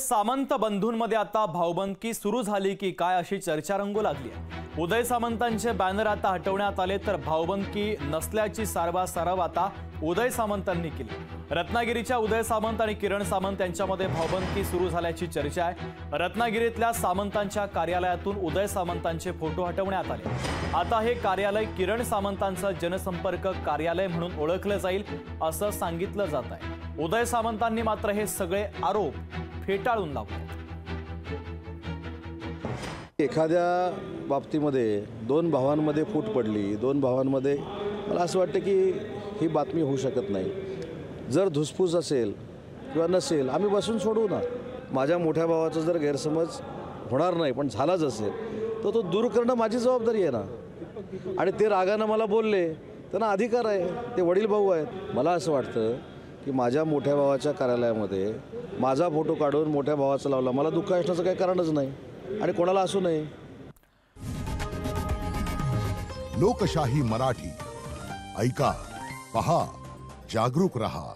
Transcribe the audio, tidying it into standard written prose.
सामंत बंधूंमध्ये आता भाऊबंदकी सुरू झाली की काय अशी चर्चा रंगू लागली आहे। उदय सामंतांचे बॅनर आता हटवण्यात आले तर भाऊबंदकी नसल्याची सारवासारव आता उदय सामंतांनी केली। रत्नागिरीच्या उदय सामंत आणि किरण सामंत यांच्यामध्ये भाऊबंदकी सुरू झाल्याची चर्चा आहे। रत्नागिरीतल्या सामंतांच्या कार्यालयातून उदय सामंतांचे फोटो हटवण्यात आले। आता हे कार्यालय किरण सामंतांचं जनसंपर्क कार्यालय म्हणून ओळखलं जाईल असं सांगितलं जात आहे। उदय सामंतांनी मात्र हे सगळे आरोप फेटाळून लावले। एखाद्या बाबतीमध्ये दोन भावांमध्ये फूट पडली, दोन भावांमध्ये मला असं वाटतं की ही बातमी होऊ शकत नाही। जर धुसफूस असेल किंवा नसेल आम्ही बसून सोडवू ना। माझ्या मोठ्या भावाचा जर गैरसमज होणार नाही पण झालाच असेल तर तो दूर करणं माझी जबाबदारी आहे ना। आणि ते रागानं मला बोलले त्यांना अधिकार आहे, ते वडील भाऊ आहेत। मला असं वाटतं की माझ्या मोठ्या भावाच्या कार्यालयामध्ये माझा फोटो काढून मोठ्या भावाचा लावला, मला दुःख असण्याचं काही कारणच नाही आणि कोणाला असू नये। लोकशाही मराठी ऐका, पहा, जागरूक रहा।